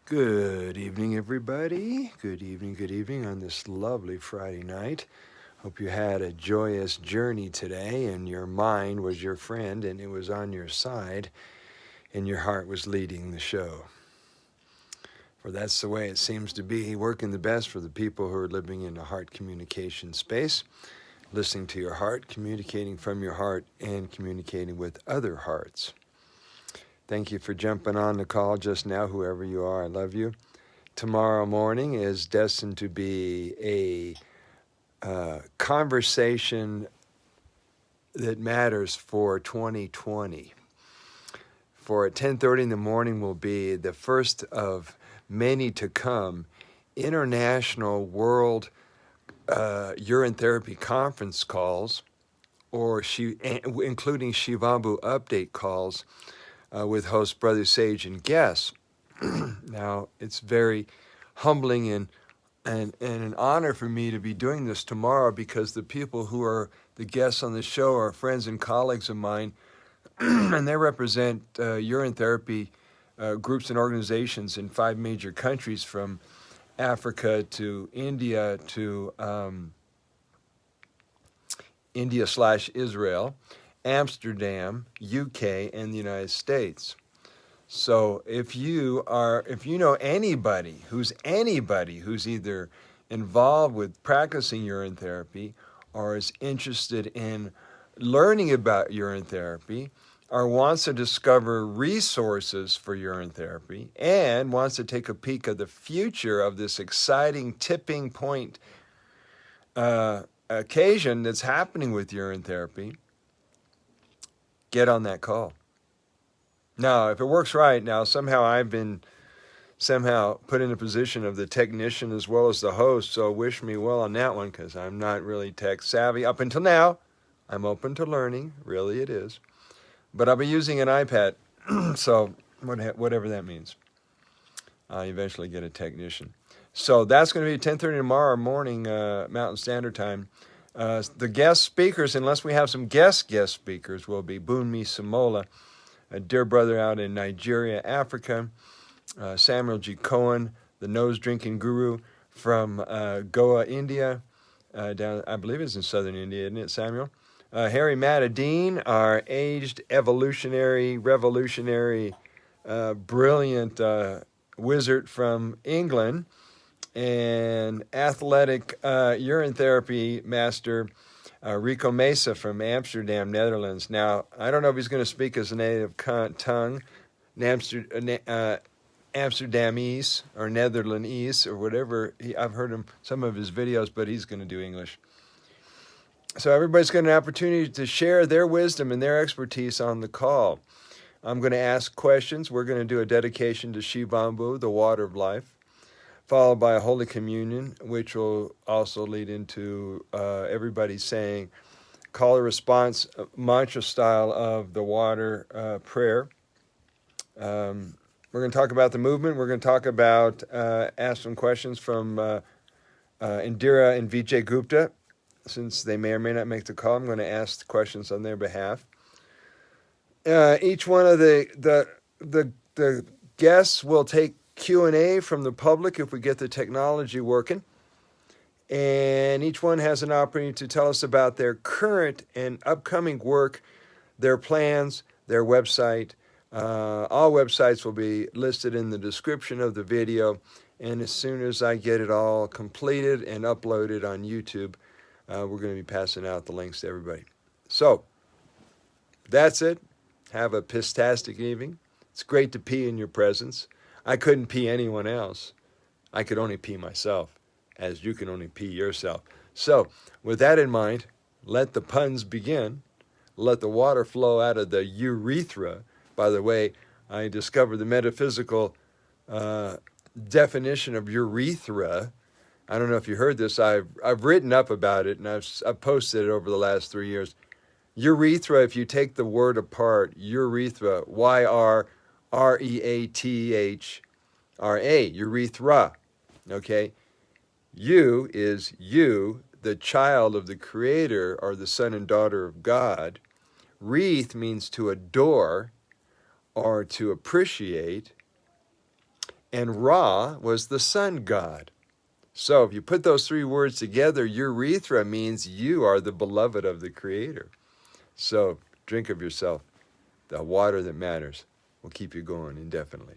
Good evening, everybody. Good evening on this lovely Friday night. Hope you had a joyous journey today and your mind was your friend and it was on your side and your heart was leading the show. For that's the way it seems to be, working the best for the people who are living in a heart communication space, listening to your heart, communicating from your heart, and communicating with other hearts. Thank you for jumping on the call just now, whoever you are. I love you. Tomorrow morning is destined to be a conversation that matters for 2020. For at 10:30 in the morning will be the first of many to come International World Urine Therapy Conference calls, or including Shivambu update calls with host Brother Sage and guests. Now, it's very humbling and an honor for me to be doing this tomorrow because the people who are the guests on the show are friends and colleagues of mine, and they represent urine therapy groups and organizations in 5 major countries, from Africa to India to India/Israel, Amsterdam, UK, and the United States. So if you know anybody who's either involved with practicing urine therapy or is interested in learning about urine therapy or wants to discover resources for urine therapy and wants to take a peek of the future of this exciting tipping point occasion that's happening with urine therapy, get on that call. Now, if it works right, now somehow I've been put in a position of the technician as well as the host, so wish me well on that one because I'm not really tech savvy. Up until now, I'm open to learning, really it is. But I'll be using an iPad, so whatever that means. I'll eventually get a technician. So that's going to be 10:30 tomorrow morning, Mountain Standard Time. The guest speakers, unless we have some guest speakers, will be Bunmi Samola, a dear brother out in Nigeria, Africa, Samuel G. Cohen, the nose-drinking guru from Goa, India, down, I believe it's in southern India, isn't it, Samuel? Harry Matadine, our aged, revolutionary, brilliant wizard from England, and athletic urine therapy master Rico Mesa from Amsterdam, Netherlands. Now, I don't know if he's going to speak his native tongue, Amsterdamese or Netherlandese or whatever. I've heard some of his videos, but he's going to do English. So everybody's got an opportunity to share their wisdom and their expertise on the call. I'm going to ask questions. We're going to do a dedication to Shivambu, the water of life, followed by a Holy Communion, which will also lead into everybody saying call and response mantra style of the water prayer. We're going to talk about the movement. We're going to talk about, ask some questions from Indira and Vijay Gupta. Since they may or may not make the call, I'm going to ask the questions on their behalf. Each one of the guests will take Q&A from the public if we get the technology working. And each one has an opportunity to tell us about their current and upcoming work, their plans, their website. All websites will be listed in the description of the video. And as soon as I get it all completed and uploaded on YouTube, we're going to be passing out the links to everybody. So, that's it. Have a pistastic evening. It's great to pee in your presence. I couldn't pee anyone else. I could only pee myself, as you can only pee yourself. So, with that in mind, let the puns begin. Let the water flow out of the urethra. By the way, I discovered the metaphysical definition of urethra. I don't know if you heard this. I've written up about it, and I've posted it over the last 3 years. Urethra, if you take the word apart, urethra, Y-R-R-E-A-T-H-R-A, urethra, okay? You is you, the child of the Creator, or the son and daughter of God. Wreath means to adore or to appreciate. and Ra was the sun god. So if you put those three words together, urethra means you are the beloved of the Creator. So drink of yourself. The water that matters will keep you going indefinitely.